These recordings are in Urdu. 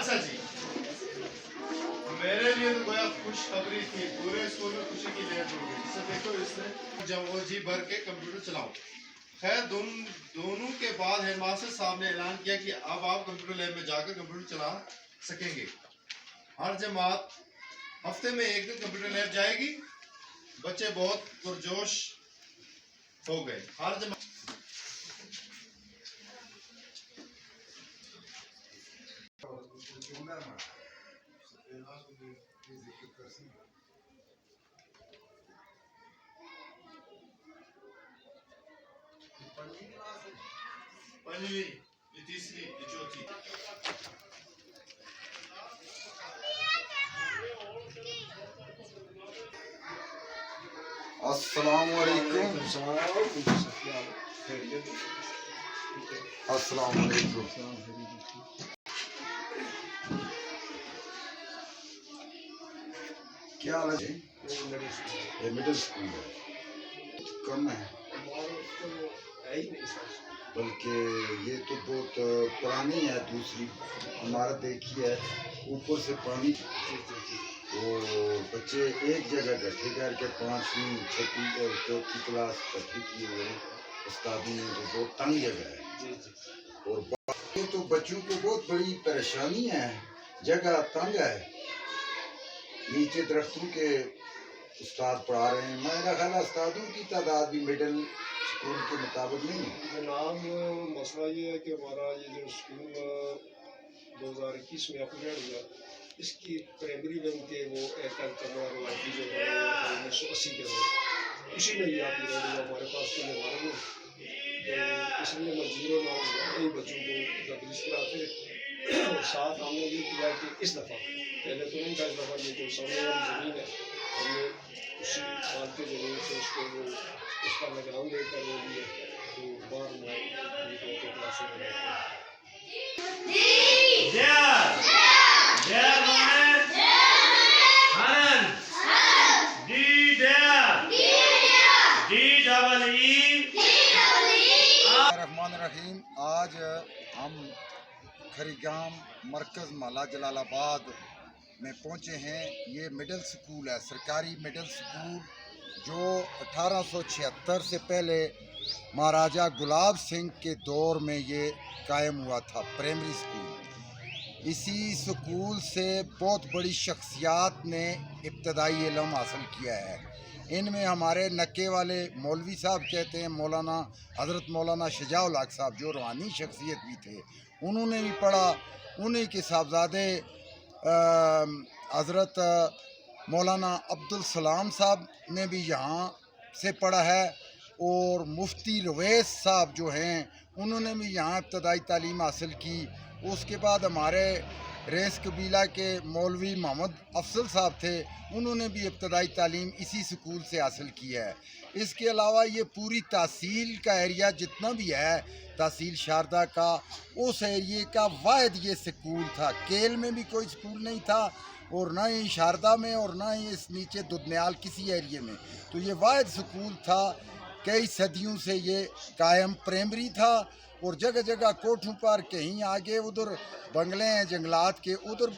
اچھا جی، میرے لیے تو گویا خوشخبری تھی، پورے اسکول میں خوشی کی لہر اٹھ گئی. اسے دیکھو، اس نے جب وہ جی بھر کے کمپیوٹر چلاؤ. خیر دونوں کے بعد ہیڈ ماسٹر صاحب نے اعلان کیا کہ اب آپ کمپیوٹر لیب میں جا کر کمپیوٹر چلا سکیں گے. ہر جماعت ہفتے میں ایک دن کمپیوٹر لیب جائے گی. بچے بہت پرجوش ہو گئے. ہر جماعت پنجویں، یہ تیسری، یہ چوتھی. السلام علیکم. السلام علیکم. کیا حال ہے؟ یہ مڈل اسکول ہے، کم ہے بلکہ یہ تو بہت پرانی ہے. دوسری عمارت دیکھی ہے، اوپر سے پانی، وہ بچے ایک جگہ اکٹھے کر کے 5ویں 6ویں اور 4تھی کلاس اکٹھے کیے ہوئے ہیں. استادوں نے تو بہت تنگ جگہ ہے، اور باقی تو بچوں کو بہت بڑی پریشانی ہے. جگہ تنگ ہے، نیچے درختوں کے استاد پڑھا رہے ہیں. میرا خیال ہے استادوں کی تعداد بھی مڈل اسکول کے مطابق نہیں ہے. جناب مسئلہ یہ ہے کہ ہمارا یہ جو اسکول 2021 میں اپگریڈ ہوا، اس کی پرائمری ون کے وہ ایک کمرہ روایتی جو بنا ہوا تھا 1980 کے بعد، اسی میں بھی اپگریڈ ہوا. ہمارے پاس کوئی ہمارے میں تو اس لیے مزدوروں نئی بچوں کو تدریس کراتے. اور ساتھ ہم نے یہ کیا کہ اس دفعہ، پہلے تو نہیں تھا، اس دفعہ یہ جو سامنے والی زمین ہے ہم نے اسی مالک زمین سے اس کو وہ اس کا نگران دے کر وہ بھی ہے تو باہر میں کلاسیں بناتے ہیں. الرحمن الرحیم. آج ہم کھریگام مرکز محلہ جلال آباد میں پہنچے ہیں. یہ مڈل سکول ہے، سرکاری مڈل سکول، جو 1876 سے پہلے مہاراجہ گلاب سنگھ کے دور میں یہ قائم ہوا تھا. پرائمری سکول، اسی سکول سے بہت بڑی شخصیات نے ابتدائی علم حاصل کیا ہے. ان میں ہمارے نکے والے مولوی صاحب کہتے ہیں مولانا حضرت مولانا شجاع الحق صاحب، جو روحانی شخصیت بھی تھے، انہوں نے بھی پڑھا. انہی کے صاحبزادے حضرت مولانا عبدالسلام صاحب نے بھی یہاں سے پڑھا ہے. اور مفتی رویس صاحب جو ہیں، انہوں نے بھی یہاں ابتدائی تعلیم حاصل کی. اس کے بعد ہمارے ریس قبیلہ کے مولوی محمد افضل صاحب تھے، انہوں نے بھی ابتدائی تعلیم اسی سکول سے حاصل کی ہے. اس کے علاوہ یہ پوری تحصیل کا ایریا جتنا بھی ہے، تحصیل شاردہ کا، اس ایریے کا واحد یہ سکول تھا. کیل میں بھی کوئی سکول نہیں تھا، اور نہ ہی شاردہ میں، اور نہ ہی اس نیچے ددنیال کسی ایریے میں. تو یہ واحد سکول تھا. کئی صدیوں سے یہ قائم پرائمری تھا، اور جگہ جگہ کوٹھوں پر، کہیں آگے ادھر بنگلے ہیں جنگلات کے، ادھر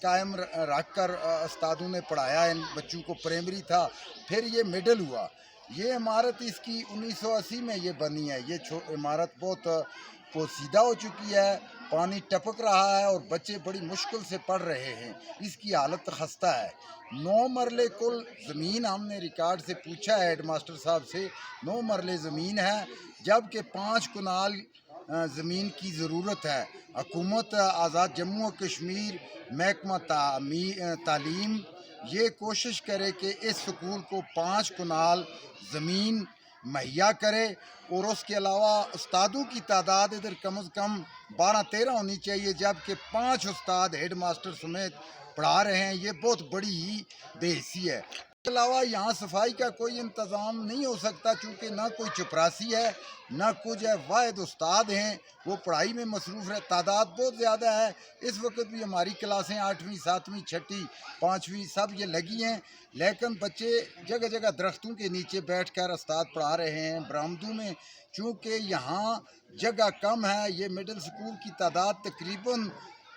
قائم رکھ کر استادوں نے پڑھایا ان بچوں کو. پرائمری تھا، پھر یہ مڈل ہوا. یہ عمارت اس کی 1980 میں یہ بنی ہے. یہ عمارت بہت پوسیدہ ہو چکی ہے، پانی ٹپک رہا ہے، اور بچے بڑی مشکل سے پڑھ رہے ہیں. اس کی حالت خستہ ہے. 9 مرلے کل زمین، ہم نے ریکارڈ سے پوچھا ہے ہیڈ ماسٹر صاحب سے، 9 مرلے زمین ہے، جبکہ 5 کنال زمین کی ضرورت ہے. حکومت آزاد جموں و کشمیر محکمہ تعلیم یہ کوشش کرے کہ اس سکول کو 5 کنال زمین مہیا کرے. اور اس کے علاوہ استادوں کی تعداد ادھر کم از کم 12-13 ہونی چاہیے، جبکہ 5 استاد ہیڈ ماسٹر سمیت پڑھا رہے ہیں. یہ بہت بڑی ہی بے حسی ہے. اس کے علاوہ یہاں صفائی کا کوئی انتظام نہیں ہو سکتا، چونکہ نہ کوئی چپراسی ہے، نہ کچھ ہے. واحد استاد ہیں، وہ پڑھائی میں مصروف ہے. تعداد بہت زیادہ ہے. اس وقت بھی ہماری کلاسیں 8ویں 7ویں 6ٹھی 5ویں سب یہ لگی ہیں، لیکن بچے جگہ جگہ درختوں کے نیچے بیٹھ کر استاد پڑھا رہے ہیں. برآمدوں میں چونکہ یہاں جگہ کم ہے، یہ مڈل سکول کی تعداد تقریباً